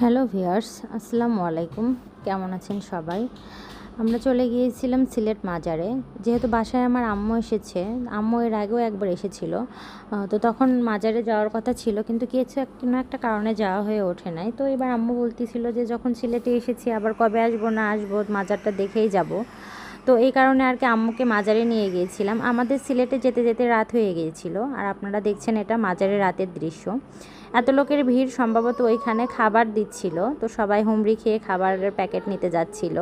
Hello viewers, আসসালামু আলাইকুম। কেমন আছেন সবাই? আমরা চলে গিয়েছিলাম সিলেট মাজারে। যেহেতু বাসায় আমার আম্মু এসেছে, আম্মু এর আগেও একবার এসেছিল। তো তখন মাজারে যাওয়ার কথা ছিল, কিন্তু কোনো একটা কারণে যাওয়া হয়ে ওঠে নাই। তো এবার আম্মু বলতেছিল যে যখন সিলেটে এসেছি আবার কবে আসবো না আসবো, মাজারটা দেখেই যাব। তো এই কারণে আর কি আম্মুকে মাজারে নিয়ে গিয়েছিলাম। আমাদের সিলেটে যেতে যেতে রাত হয়ে গিয়েছিল, আর আপনারা দেখছেন এটা মাজারে রাতের দৃশ্য। এত লোকের ভিড়, সম্ভবত ওইখানে খাবার দিচ্ছিল, তো সবাই হুমড়ি খেয়ে খাবারের প্যাকেট নিতে যাচ্ছিল।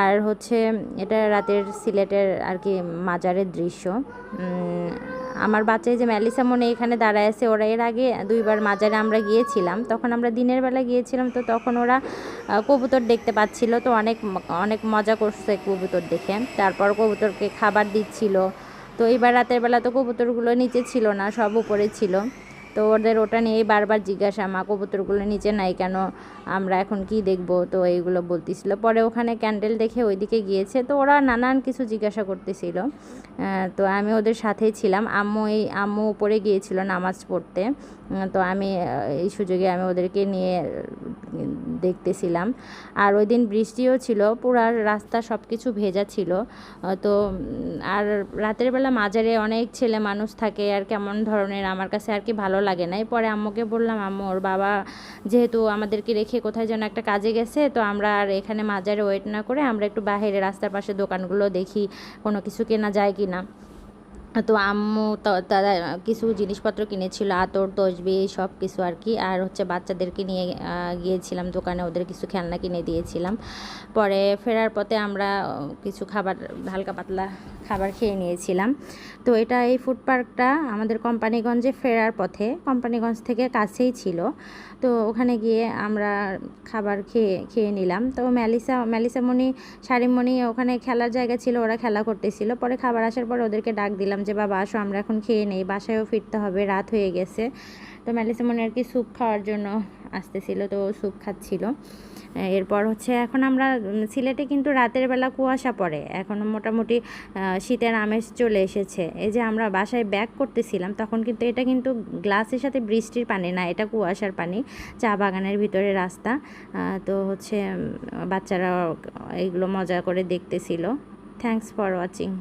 আর হচ্ছে এটা রাতের সিলেটের আর কি মাজারের দৃশ্য। আমার বাচ্চাই যে মেলিসা মনে এখানে দাঁড়ায় আছে, ওরা এর আগে দুইবার মাজারে আমরা গিয়েছিলাম, তখন আমরা দিনের বেলা গিয়েছিলাম, তো তখন ওরা কবুতর দেখতে পাচ্ছিল, তো অনেক অনেক মজা করছে কবুতর দেখে। তারপর কবুতরকে খাবার দিচ্ছিল। তো এইবার রাতের বেলা তো কবুতরগুলো নিচে ছিল না, সব উপরে ছিল। তো ওদের ওটা নিয়েই বারবার জিজ্ঞাসা, মা কবুতরগুলো নিচে নাই কেন, আমরা এখন কি দেখব, তো এইগুলো বলতেছিল। পরে ওখানে ক্যান্ডেল দেখে ওইদিকে গিয়েছে, তো ওরা নানান কিছু জিজ্ঞাসা করতেছিল। তো আমি ওদের সাথেই ছিলাম। আম্মু উপরে গিয়েছিল নামাজ পড়তে। তো আমি এই সুযোগে আমি ওদেরকে নিয়ে দেখতেছিলাম। আর ওই দিন বৃষ্টিও ছিল, পুরা রাস্তা সব কিছু ভেজা ছিল। তো আর রাতের বেলা মাজারে অনেক ছেলে মানুষ থাকে, আর কেমন ধরনের আমার কাছে আর কি ভালো লাগে নাই। পরে আম্মুকে বললাম, আম্মু ওর বাবা যেহেতু আমাদেরকে রেখে কোথায় যেন একটা কাজে গেছে, তো আমরা আর এখানে মাজারে ওয়েট না করে আমরা একটু বাইরে রাস্তার পাশে দোকানগুলো দেখি, কোনো কিছু কেনা যায় কি না। তো আম্মু তারা কিছু জিনিসপত্র কিনেছিল, আতর তসবিহ সব কিছু আর কি। আর হচ্ছে বাচ্চাদেরকে নিয়ে গিয়েছিলাম দোকানে, ওদের কিছু খেলনা কিনে দিয়েছিলাম। পরে ফেরার পথে আমরা কিছু খাবার, হালকা পাতলা খাবার খেয়ে নিয়েছিলাম। তো এই ফুড পার্কটা আমাদের কোম্পানিগঞ্জে ফেরার পথে, কোম্পানিগঞ্জ থেকে কাছেই ছিল। তো ওখানে গিয়ে আমরা খাবার খেয়ে নিলাম। তো মেলিসামণি শাড়িমণি ওখানে খেলার জায়গা ছিল, ওরা খেলা করতেছিল। পরে খাবার আসার পর ওদেরকে ডাক দিলাম যে বাবা আসো আমরা এখন খেয়ে নেই, বাসায়ও ফিরতে হবে, রাত হয়ে গেছে। তো মেলিসামণি আর কি স্যুপ খাওয়ার জন্য আসতেছিল, তো স্যুপ খাচ্ছিল। এরপর হচ্ছে এখন আমরা সিলেটে কিন্তু রাতের বেলা কুয়াশা পড়ে, এখন মোটামুটি শীতের আমেজ চলে এসেছে। এই যে আমরা বাসায় ব্যাক করতেছিলাম তখন কিন্তু এটা কিন্তু গ্লাসের সাথে বৃষ্টির পানি না, এটা কুয়াশার পানি, চা বাগানের ভিতরে রাস্তা। তো হচ্ছে বাচ্চারা এইগুলো মজা করে দেখতেছিল। Thanks for watching.